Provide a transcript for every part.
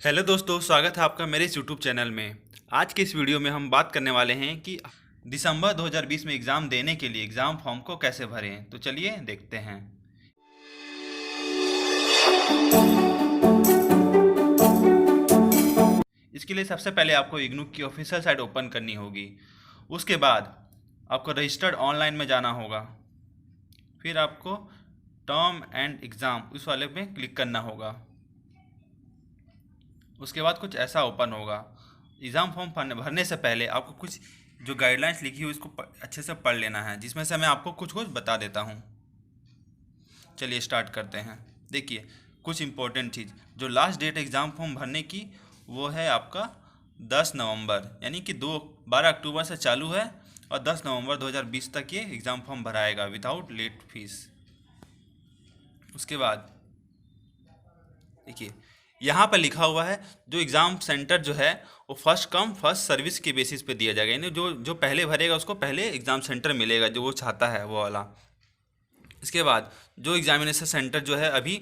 Hello दोस्तों, स्वागत है आपका मेरे इस यूट्यूब चैनल में। आज के इस वीडियो में हम बात करने वाले हैं कि दिसंबर 2020 में एग्ज़ाम देने के लिए एग्ज़ाम फॉर्म को कैसे भरें। तो चलिए देखते हैं। इसके लिए सबसे पहले आपको इग्नू की ऑफिशियल साइट ओपन करनी होगी। उसके बाद आपको रजिस्टर्ड ऑनलाइन में जाना होगा। फिर आपको टर्म एंड एग्ज़ाम उस वाले में क्लिक करना होगा। उसके बाद कुछ ऐसा ओपन होगा। एग्ज़ाम फॉर्म भरने से पहले आपको कुछ जो गाइडलाइंस लिखी हुई उसको अच्छे से पढ़ लेना है, जिसमें से मैं आपको कुछ कुछ बता देता हूँ। चलिए स्टार्ट करते हैं। देखिए, कुछ इम्पोर्टेंट चीज़, जो लास्ट डेट एग्ज़ाम फॉर्म भरने की वो है आपका 10 नवंबर, यानी कि 12 अक्टूबर से चालू है और 10 नवंबर 2020 तक ये एग्ज़ाम फॉर्म भराएगा विदाउट लेट फीस। उसके बाद देखिए, यहाँ पर लिखा हुआ है जो एग्ज़ाम सेंटर जो है वो फर्स्ट कम फर्स्ट सर्विस के बेसिस पे दिया जाएगा, यानी जो जो पहले भरेगा उसको पहले एग्ज़ाम सेंटर मिलेगा, जो वो चाहता है वो वाला। इसके बाद जो एग्जामिनेशन सेंटर जो है अभी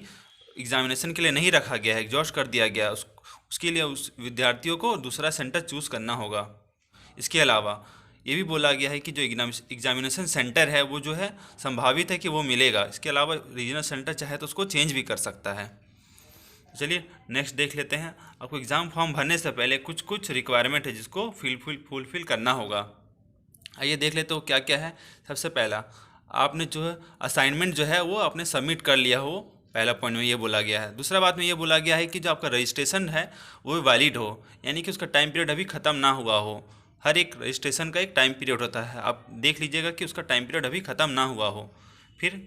एग्जामिनेशन के लिए नहीं रखा गया है, एग्जॉस्ट कर दिया गया है, उसके लिए उस विद्यार्थियों को दूसरा सेंटर चूज़ करना होगा। इसके अलावा ये भी बोला गया है कि जो एग्जामिनेशन सेंटर है वो जो है संभावित है कि वो मिलेगा। इसके अलावा रीजनल सेंटर चाहे तो उसको चेंज भी कर सकता है। चलिए नेक्स्ट देख लेते हैं। आपको एग्ज़ाम फॉर्म भरने से पहले कुछ कुछ रिक्वायरमेंट है जिसको फुलफिल करना होगा। आइए देख लेते हो क्या क्या है। सबसे पहला, आपने जो है असाइनमेंट जो है वो आपने सबमिट कर लिया हो, पहला पॉइंट में ये बोला गया है। दूसरा बात में ये बोला गया है कि जो आपका रजिस्ट्रेशन है वो वैलिड हो, यानी कि उसका टाइम पीरियड अभी ख़त्म ना हुआ हो। हर एक रजिस्ट्रेशन का एक टाइम पीरियड होता है, आप देख लीजिएगा कि उसका टाइम पीरियड अभी ख़त्म ना हुआ हो। फिर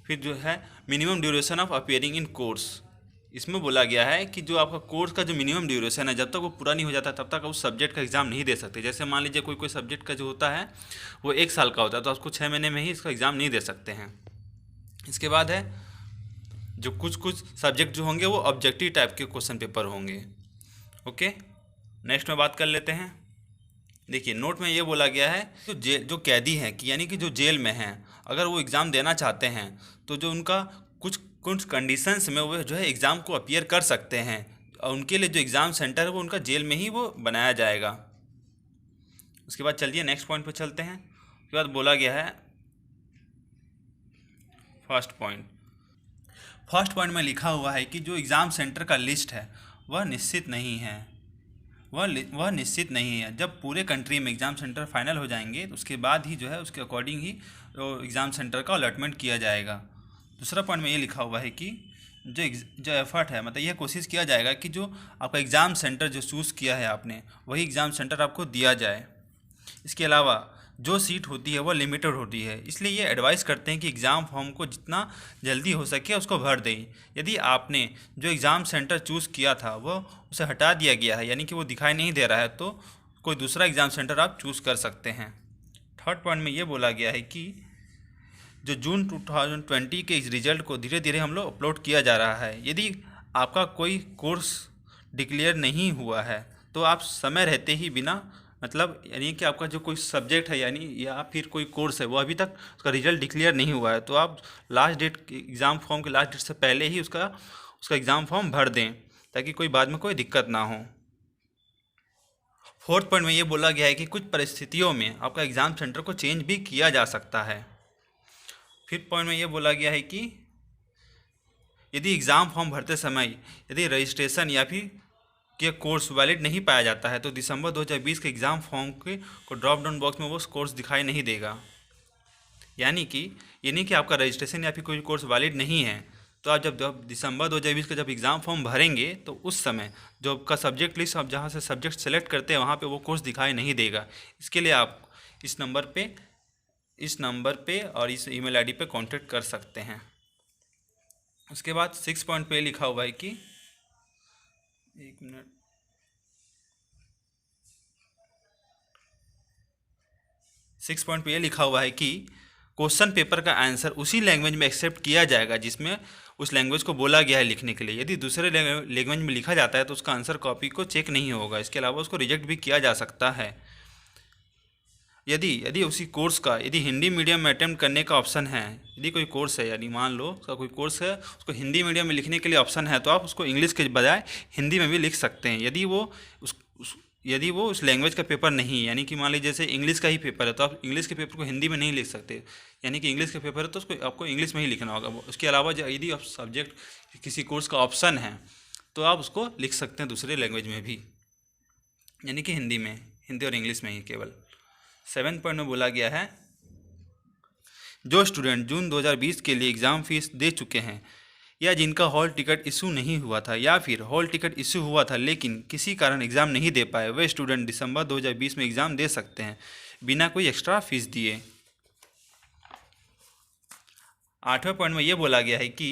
फिर जो है minimum duration of appearing in course, इसमें बोला गया है कि जो आपका कोर्स का जो मिनिमम ड्यूरेशन है जब तक वो पूरा नहीं हो जाता तब तक आप उस सब्जेक्ट का एग्ज़ाम नहीं दे सकते। जैसे मान लीजिए कोई कोई सब्जेक्ट का जो होता है वो 1 साल का होता है, तो आपको 6 महीने में ही इसका एग्ज़ाम नहीं दे सकते हैं। इसके बाद है जो कुछ कुछ सब्जेक्ट जो होंगे वो ऑब्जेक्टिव टाइप के क्वेश्चन पेपर होंगे। ओके, नेक्स्ट में बात कर लेते हैं। देखिए, नोट में ये बोला गया है जो कैदी हैं कि यानी कि जो जेल में हैं, अगर वो एग्ज़ाम देना चाहते हैं तो जो उनका कुछ कुछ कंडीशंस में वो जो है एग्ज़ाम को अपीयर कर सकते हैं, और उनके लिए जो एग्ज़ाम सेंटर है वो उनका जेल में ही वो बनाया जाएगा। उसके बाद चलिए नेक्स्ट पॉइंट पे चलते हैं। उसके बाद बोला गया है फर्स्ट पॉइंट में लिखा हुआ है कि जो एग्ज़ाम सेंटर का लिस्ट है वह निश्चित नहीं है। वह निश्चित नहीं है। जब पूरे कंट्री में एग्ज़ाम सेंटर फाइनल हो जाएंगे तो उसके बाद ही जो है उसके अकॉर्डिंग ही एग्ज़ाम सेंटर का अलॉटमेंट किया जाएगा। दूसरा पॉइंट में ये लिखा हुआ है कि जो एफर्ट है, मतलब यह कोशिश किया जाएगा कि जो आपका एग्ज़ाम सेंटर जो चूज़ किया है आपने वही एग्ज़ाम सेंटर आपको दिया जाए। इसके अलावा जो सीट होती है वो लिमिटेड होती है, इसलिए ये एडवाइस करते हैं कि एग्ज़ाम फॉर्म को जितना जल्दी हो सके उसको भर दें। यदि आपने जो एग्ज़ाम सेंटर चूज़ किया था वो उसे हटा दिया गया है, यानी कि वो दिखाई नहीं दे रहा है, तो कोई दूसरा एग्ज़ाम सेंटर आप चूज़ कर सकते हैं। थर्ड पॉइंट में ये बोला गया है कि जो जून 2020 के इस रिज़ल्ट को धीरे धीरे हम लोग अपलोड किया जा रहा है। यदि आपका कोई कोर्स डिक्लेयर नहीं हुआ है तो आप समय रहते ही बिना, मतलब यानी कि आपका जो कोई सब्जेक्ट है यानी या फिर कोई कोर्स है वो अभी तक उसका रिज़ल्ट डिक्लेयर नहीं हुआ है, तो आप लास्ट डेट एग्ज़ाम फॉर्म के लास्ट डेट से पहले ही उसका एग्ज़ाम फॉर्म भर दें, ताकि कोई बाद में कोई दिक्कत ना हो। फोर्थ पॉइंट में ये बोला गया है कि कुछ परिस्थितियों में आपका एग्ज़ाम सेंटर को चेंज भी किया जा सकता है। फिफ्थ पॉइंट में ये बोला गया है कि यदि एग्ज़ाम फॉर्म भरते समय यदि रजिस्ट्रेशन या फिर के कोर्स वैलिड नहीं पाया जाता है तो दिसंबर 2020 के एग्ज़ाम फॉर्म के को ड्रॉप डाउन बॉक्स में वो कोर्स दिखाई नहीं देगा। यानी कि ये नहीं कि आपका रजिस्ट्रेशन या फिर कोई कोर्स वैलिड नहीं है, तो आप जब दिसंबर 2020 का जब एग्ज़ाम फॉर्म भरेंगे तो उस समय जो आपका सब्जेक्ट लिस्ट आप जहाँ से सब्जेक्ट सेलेक्ट करते हैं वहाँ पे वो कोर्स दिखाई नहीं देगा। इसके लिए आप इस नंबर पे और इस ईमेल आईडी पे कांटेक्ट कर सकते हैं। उसके बाद 6 पॉइंट पे लिखा हुआ है कि एक मिनट, 6 पॉइंट पे ये लिखा हुआ है कि क्वेश्चन पेपर का आंसर उसी लैंग्वेज में एक्सेप्ट किया जाएगा जिसमें उस लैंग्वेज को बोला गया है लिखने के लिए। यदि दूसरे लैंग्वेज में लिखा जाता है तो उसका आंसर कॉपी को चेक नहीं होगा, इसके अलावा उसको रिजेक्ट भी किया जा सकता है। यदि यदि उसी कोर्स का यदि हिंदी मीडियम में अटेम्प्ट करने का ऑप्शन है, यदि कोई कोर्स है, यानी मान लो उसका कोई कोर्स है, उसको हिंदी मीडियम में लिखने के लिए ऑप्शन है, तो आप उसको इंग्लिश के बजाय हिंदी में भी लिख सकते हैं। यदि वो उस लैंग्वेज का पेपर नहीं है, यानी कि मान लीजिए जैसे इंग्लिश का ही पेपर है, तो आप इंग्लिश के पेपर को हिंदी में नहीं लिख सकते, यानी कि इंग्लिश का पेपर है तो उसको आपको इंग्लिश में ही लिखना होगा। उसके अलावा यदि आप सब्जेक्ट किसी कोर्स का ऑप्शन है तो आप उसको लिख सकते हैं दूसरे लैंग्वेज में भी, यानी कि हिंदी और इंग्लिश में ही केवल। 7 पॉइंट में बोला गया है, जो स्टूडेंट जून 2020 के लिए एग्ज़ाम फीस दे चुके हैं या जिनका हॉल टिकट इशू नहीं हुआ था या फिर हॉल टिकट इशू हुआ था लेकिन किसी कारण एग्ज़ाम नहीं दे पाए, वे स्टूडेंट दिसंबर 2020 में एग्ज़ाम दे सकते हैं बिना कोई एक्स्ट्रा फीस दिए। 8वें पॉइंट में ये बोला गया है कि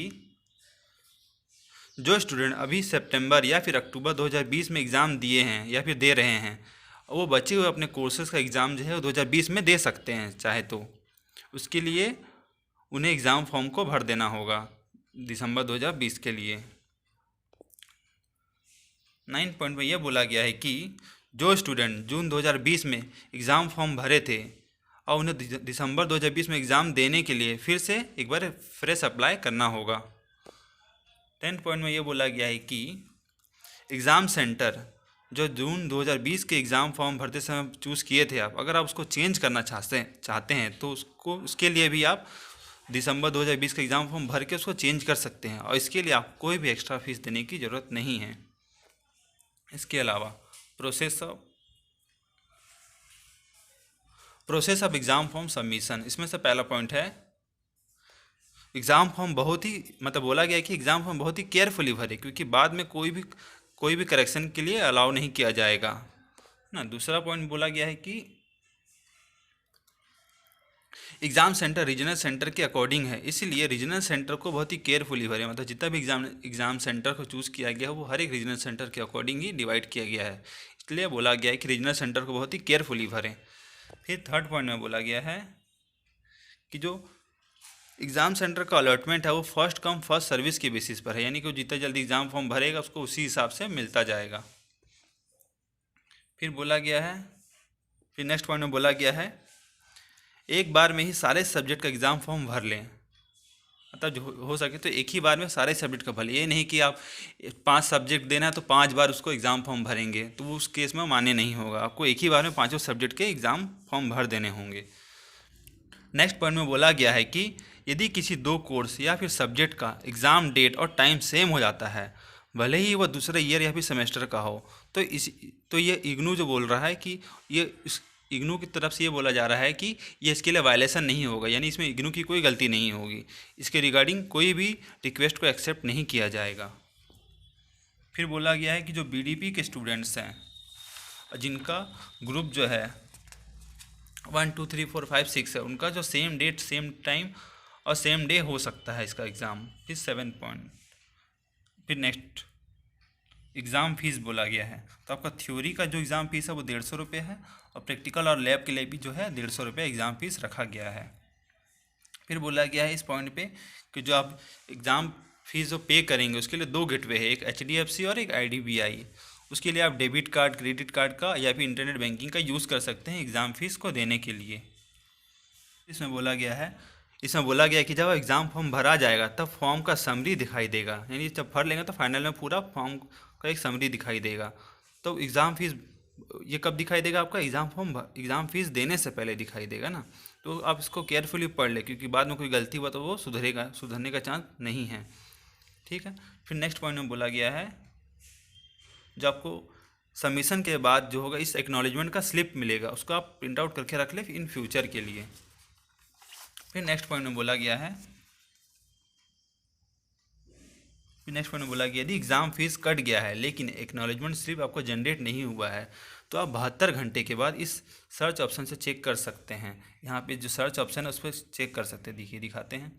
जो स्टूडेंट अभी सितंबर या फिर अक्टूबर 2020 में एग्ज़ाम दिए हैं या फिर दे रहे हैं, वो बचे हुए अपने कोर्सेज़ का एग्ज़ाम जो है वो 2020 में दे सकते हैं चाहे तो। उसके लिए उन्हें एग्ज़ाम फॉर्म को भर देना होगा दिसंबर 2020 के लिए। 9 पॉइंट में यह बोला गया है कि जो स्टूडेंट जून 2020 में एग्ज़ाम फॉर्म भरे थे और उन्हें दिसंबर 2020 में एग्ज़ाम देने के लिए फिर से एक बार फ्रेश अप्लाई करना होगा। 10 पॉइंट में ये बोला गया है कि एग्ज़ाम सेंटर जो जून 2020 के एग्ज़ाम फॉर्म भरते समय चूज़ किए थे आप, अगर आप उसको चेंज करना चाहते हैं तो उसके लिए भी आप दिसंबर 2020 का एग्ज़ाम फॉर्म भर के उसको चेंज कर सकते हैं और इसके लिए आप कोई भी एक्स्ट्रा फीस देने की ज़रूरत नहीं है। इसके अलावा process of exam form submission, इसमें से पहला पॉइंट है एग्ज़ाम फॉर्म बहुत ही बोला गया है कि एग्ज़ाम फॉर्म बहुत ही केयरफुली भरे, क्योंकि बाद में कोई भी करेक्शन के लिए अलाउ नहीं किया जाएगा ना। दूसरा पॉइंट बोला गया है कि एग्ज़ाम सेंटर रीजनल सेंटर के अकॉर्डिंग है, इसलिए रीजनल सेंटर को बहुत ही केयरफुली भरे, जितना भी एग्ज़ाम सेंटर को चूज़ किया गया है वो हर एक रीजनल सेंटर के अकॉर्डिंग ही डिवाइड किया गया है, इसलिए बोला गया है कि रीजनल सेंटर को बहुत ही केयरफुली भरें। फिर 3rd पॉइंट में बोला गया है कि जो एग्ज़ाम सेंटर का अलॉटमेंट है वो फर्स्ट कम फर्स्ट सर्विस के बेसिस पर है, यानी कि जितना जल्दी एग्ज़ाम फॉर्म भरेगा उसको उसी हिसाब से मिलता जाएगा। फिर नेक्स्ट पॉइंट में बोला गया है एक बार में ही सारे सब्जेक्ट का एग्ज़ाम फॉर्म भर लें, जो हो सके तो एक ही बार में सारे सब्जेक्ट का भर लें। ये नहीं कि आप 5 सब्जेक्ट देना है तो 5 बार उसको एग्ज़ाम फॉर्म भरेंगे, तो वो उस केस में मान्य नहीं होगा। आपको एक ही बार में 5 सब्जेक्ट के एग्ज़ाम फॉर्म भर देने होंगे। नेक्स्ट पॉइंट में बोला गया है कि यदि किसी 2 कोर्स या फिर सब्जेक्ट का एग्ज़ाम डेट और टाइम सेम हो जाता है, भले ही वह दूसरे ईयर या फिर सेमेस्टर का हो, तो ये इग्नू जो बोल रहा है कि इग्नू की तरफ से ये बोला जा रहा है कि ये इसके लिए वायलेशन नहीं होगा, यानी इसमें इग्नू की कोई गलती नहीं होगी, इसके रिगार्डिंग कोई भी रिक्वेस्ट को एक्सेप्ट नहीं किया जाएगा। फिर बोला गया है कि जो बीडीपी के स्टूडेंट्स हैं जिनका ग्रुप जो है 1 2 3 4 5 6 है, उनका जो सेम डेट सेम टाइम और सेम डे हो सकता है इसका एग्ज़ाम। फिर 7 पॉइंट, फिर नेक्स्ट एग्ज़ाम फीस बोला गया है, तो आपका थ्योरी का जो एग्ज़ाम फीस है वो 150 रुपये है और प्रैक्टिकल और लैब के लिए भी जो है 150 रुपये एग्ज़ाम फीस रखा गया है। फिर बोला गया है इस पॉइंट पे कि जो आप एग्ज़ाम फीस जो पे करेंगे उसके लिए 2 गेटवे है, एक HDFC और एक IDBI। उसके लिए आप डेबिट कार्ड क्रेडिट कार्ड का या फिर इंटरनेट बैंकिंग का यूज़ कर सकते हैं एग्ज़ाम फीस को देने के लिए। इसमें बोला गया है कि जब एग्ज़ाम फॉर्म भरा जाएगा तब फॉर्म का समरी दिखाई देगा, यानी जब भर लेंगे तो फाइनल में पूरा फॉर्म का एक समरी दिखाई देगा। तो एग्ज़ाम फीस ये कब दिखाई देगा? आपका एग्ज़ाम फीस देने से पहले दिखाई देगा ना। तो आप इसको केयरफुली पढ़ लें, क्योंकि बाद में कोई गलती हुआ तो वो सुधरने का चांस नहीं है। ठीक है। फिर नेक्स्ट पॉइंट में बोला गया है जो आपको सबमिशन के बाद जो होगा इस एक्नॉलेजमेंट का स्लिप मिलेगा, उसको आप प्रिंट आउट करके रख लें इन फ्यूचर के लिए। फिर नेक्स्ट पॉइंट में बोला गया यदि एग्ज़ाम फीस कट गया है लेकिन एक्नॉलेजमेंट स्लिप आपको जनरेट नहीं हुआ है तो आप 72 घंटे के बाद इस सर्च ऑप्शन से चेक कर सकते हैं। यहाँ पे जो सर्च ऑप्शन है उस पर चेक कर सकते हैं, दिखाते हैं।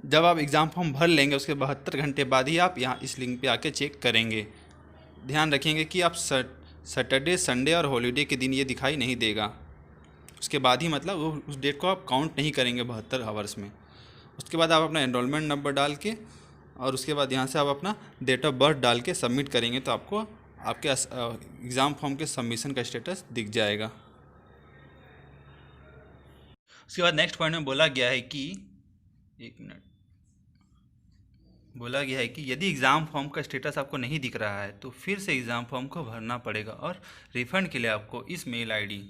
जब आप एग्ज़ाम फॉर्म भर लेंगे उसके 72 घंटे बाद ही आप यहाँ इस लिंक पे आके चेक करेंगे। ध्यान रखेंगे कि आप सैटरडे संडे और हॉलीडे के दिन ये दिखाई नहीं देगा, उसके बाद ही वो उस डेट को आप काउंट नहीं करेंगे 72 आवर्स में। उसके बाद आप अपना एनरोलमेंट नंबर डाल के और उसके बाद यहाँ से आप अपना डेट ऑफ बर्थ डाल के सबमिट करेंगे तो आपको आपके एग्ज़ाम फॉर्म के सबमिशन का स्टेटस दिख जाएगा। उसके बाद नेक्स्ट पॉइंट में बोला गया है कि, एक मिनट, बोला गया है कि यदि एग्ज़ाम फॉर्म का स्टेटस आपको नहीं दिख रहा है तो फिर से एग्ज़ाम फॉर्म को भरना पड़ेगा और रिफ़ंड के लिए आपको इस मेल आईडी,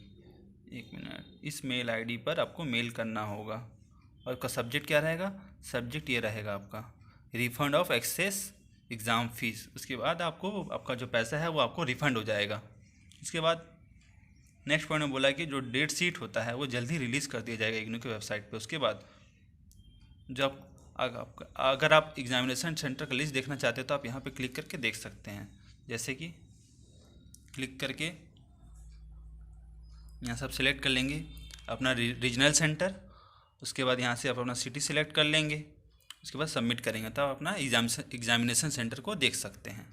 एक मिनट, इस मेल आईडी पर आपको मेल करना होगा। और उसका सब्जेक्ट क्या रहेगा? सब्जेक्ट ये रहेगा आपका refund of excess exam fees. उसके बाद आपको आपका जो पैसा है वो आपको रिफ़ंड हो जाएगा। उसके बाद नेक्स्ट पॉइंट में बोला कि जो डेट शीट होता है वो जल्दी रिलीज़ कर दिया जाएगा इग्नू की वेबसाइट पे। उसके बाद जब अगर आप एग्जामिनेशन सेंटर का लिस्ट देखना चाहते हो तो आप यहाँ पे क्लिक करके देख सकते हैं। जैसे कि क्लिक करके यहाँ सब सिलेक्ट कर लेंगे अपना रीजनल सेंटर। उसके बाद यहाँ से आप अपना सिटी सिलेक्ट कर लेंगे। उसके बाद सबमिट करेंगे तो आप अपना एग्जामिनेशन सेंटर को देख सकते हैं।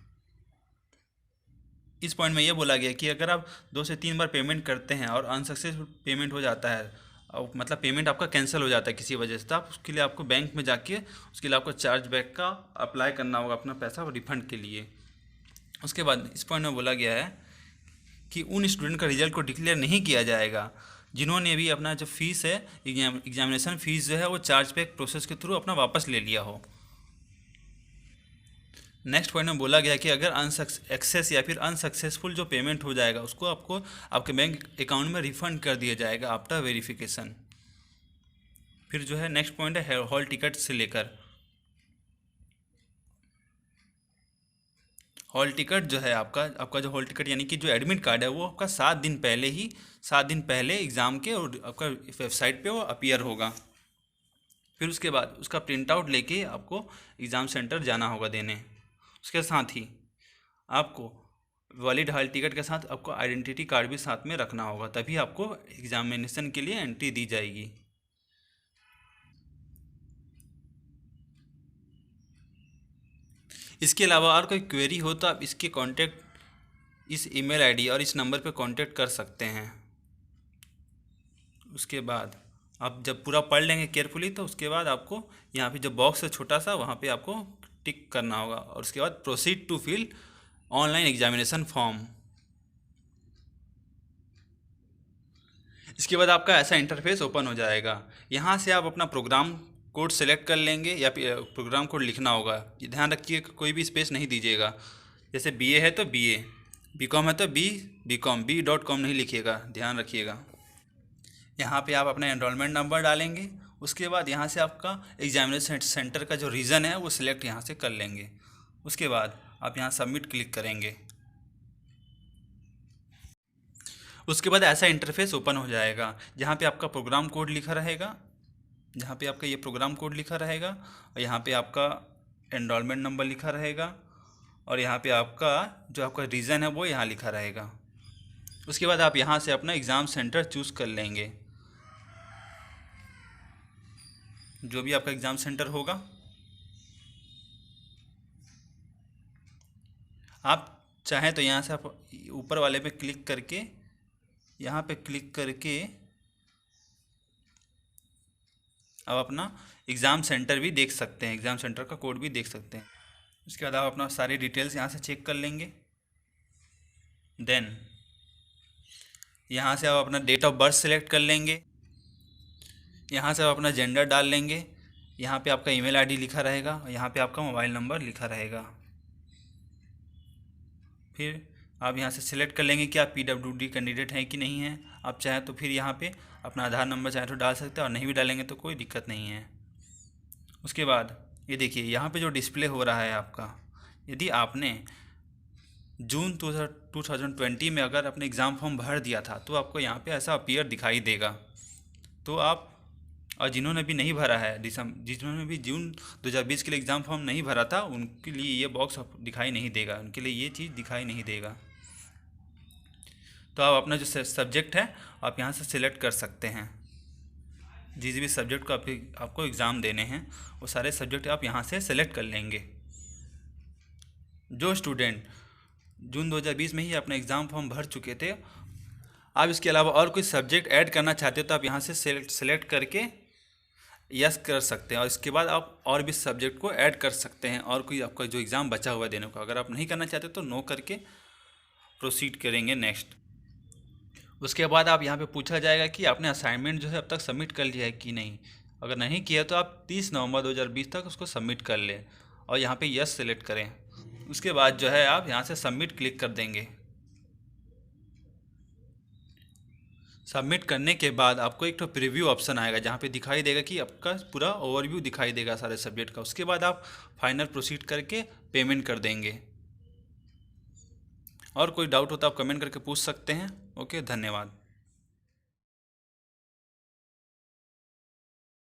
इस पॉइंट में ये बोला गया कि अगर आप 2 से 3 बार पेमेंट करते हैं और अनसक्सेसफुल पेमेंट हो जाता है, और मतलब पेमेंट आपका कैंसिल हो जाता है किसी वजह से, तो आप उसके लिए आपको बैंक में जाके उसके लिए आपको चार्ज बैक का अप्लाई करना होगा अपना पैसा रिफंड के लिए। उसके बाद इस पॉइंट में बोला गया है कि उन स्टूडेंट का रिजल्ट को डिक्लेयर नहीं किया जाएगा जिन्होंने भी अपना जो फीस है, एग्जामिनेशन फीस जो है वो चार्ज बैक प्रोसेस के थ्रू अपना वापस ले लिया हो। नेक्स्ट पॉइंट में बोला गया कि अगर एक्सेस या फिर अनसक्सेसफुल जो पेमेंट हो जाएगा उसको आपको आपके बैंक अकाउंट में रिफ़ंड कर दिया जाएगा आफ्टर वेरिफिकेशन। फिर जो है नेक्स्ट पॉइंट है हॉल टिकट से लेकर, हॉल टिकट जो है आपका जो हॉल टिकट यानी कि जो एडमिट कार्ड है वो आपका 7 दिन पहले एग्ज़ाम के और आपका वेबसाइट पे वो अपीयर होगा। फिर उसके बाद उसका प्रिंट आउट लेके आपको एग्ज़ाम सेंटर जाना होगा देने। उसके साथ ही आपको वैलिड हॉल टिकट के साथ आपको आइडेंटिटी कार्ड भी साथ में रखना होगा, तभी आपको एग्जामिनेशन के लिए एंट्री दी जाएगी। इसके अलावा और कोई क्वेरी हो तो आप इसके कांटेक्ट इस ईमेल आईडी और इस नंबर पे कांटेक्ट कर सकते हैं। उसके बाद आप जब पूरा पढ़ लेंगे केयरफुली तो उसके बाद आपको यहाँ पे जो बॉक्स है छोटा सा वहाँ पे आपको टिक करना होगा और उसके बाद proceed to fill online examination form. इसके बाद आपका ऐसा इंटरफेस ओपन हो जाएगा। यहाँ से आप अपना प्रोग्राम कोड सेलेक्ट कर लेंगे या फिर प्रोग्राम कोड लिखना होगा। ध्यान रखिए कोई भी स्पेस नहीं दीजिएगा। जैसे बीए है तो बीए, बीकॉम है तो बीकॉम, b.com नहीं लिखिएगा, ध्यान रखिएगा। यहाँ पे आप अपना एनरोलमेंट नंबर डालेंगे। उसके बाद यहाँ से आपका एग्जामिनेशन सेंटर का जो रीज़न है वो सिलेक्ट यहाँ से कर लेंगे। उसके बाद आप यहाँ सबमिट क्लिक करेंगे। उसके बाद ऐसा इंटरफेस ओपन हो जाएगा जहाँ पे आपका प्रोग्राम कोड लिखा रहेगा, जहाँ पे आपका ये प्रोग्राम कोड लिखा रहेगा और यहाँ पे आपका एनरोलमेंट नंबर लिखा रहेगा और यहाँ पे आपका जो आपका रीज़न है वो यहाँ लिखा रहेगा। उसके बाद आप यहाँ से अपना एग्ज़ाम सेंटर चूज़ कर लेंगे, जो भी आपका एग्ज़ाम सेंटर होगा। आप चाहें तो यहाँ से आप ऊपर वाले पे क्लिक करके, यहाँ पे क्लिक करके आप अपना एग्ज़ाम सेंटर भी देख सकते हैं, एग्ज़ाम सेंटर का कोड भी देख सकते हैं। उसके बाद आप अपना सारी डिटेल्स यहाँ से चेक कर लेंगे। देन यहाँ से आप अपना डेट ऑफ बर्थ सेलेक्ट कर लेंगे। यहाँ से आप अपना जेंडर डाल लेंगे। यहाँ पे आपका ईमेल आईडी लिखा रहेगा और यहाँ पे आपका मोबाइल नंबर लिखा रहेगा। फिर आप यहाँ से सिलेक्ट कर लेंगे कि आप PWD कैंडिडेट हैं कि नहीं हैं। आप चाहें तो फिर यहाँ पे अपना आधार नंबर चाहे तो डाल सकते हैं और नहीं भी डालेंगे तो कोई दिक्कत नहीं है। उसके बाद ये देखिए यहाँ पे जो डिस्प्ले हो रहा है आपका, यदि आपने जून 2020 में अगर अपने एग्ज़ाम फॉर्म भर दिया था तो आपको यहाँ पे ऐसा अपीयर दिखाई देगा। तो आप, और जिन्होंने भी नहीं भरा है जिन्होंने भी जून 2020 के लिए एग्ज़ाम फॉर्म नहीं भरा था उनके लिए ये बॉक्स दिखाई नहीं देगा, उनके लिए ये चीज़ दिखाई नहीं देगा। तो आप अपना जो सब्जेक्ट है आप यहाँ से सिलेक्ट कर सकते हैं। जिस भी सब्जेक्ट को आपको एग्ज़ाम देने हैं वो सारे सब्जेक्ट आप यहाँ से सेलेक्ट कर लेंगे। जो स्टूडेंट जून 2020 में ही अपना एग्ज़ाम फॉर्म भर चुके थे, आप इसके अलावा और कोई सब्जेक्ट ऐड करना चाहते हो तो आप यहाँ से सेलेक्ट करके यस कर सकते हैं और इसके बाद आप और भी सब्जेक्ट को ऐड कर सकते हैं और कोई आपका जो एग्ज़ाम बचा हुआ है देने को। अगर आप नहीं करना चाहते तो नो करके प्रोसीड करेंगे नेक्स्ट। उसके बाद आप यहाँ पे पूछा जाएगा कि आपने असाइनमेंट जो है अब तक सबमिट कर लिया है कि नहीं। अगर नहीं किया तो आप 30 नवंबर 2020 तक उसको सबमिट कर लें और यहाँ पे यस सेलेक्ट करें। उसके बाद जो है आप यहाँ से सबमिट क्लिक कर देंगे। सबमिट करने के बाद आपको एक तो प्रीव्यू ऑप्शन आएगा जहाँ पे दिखाई देगा कि आपका पूरा ओवरव्यू दिखाई देगा सारे सब्जेक्ट का। उसके बाद आप फाइनल प्रोसीड करके पेमेंट कर देंगे। और कोई डाउट हो तो आप कमेंट करके पूछ सकते हैं। ओके, धन्यवाद।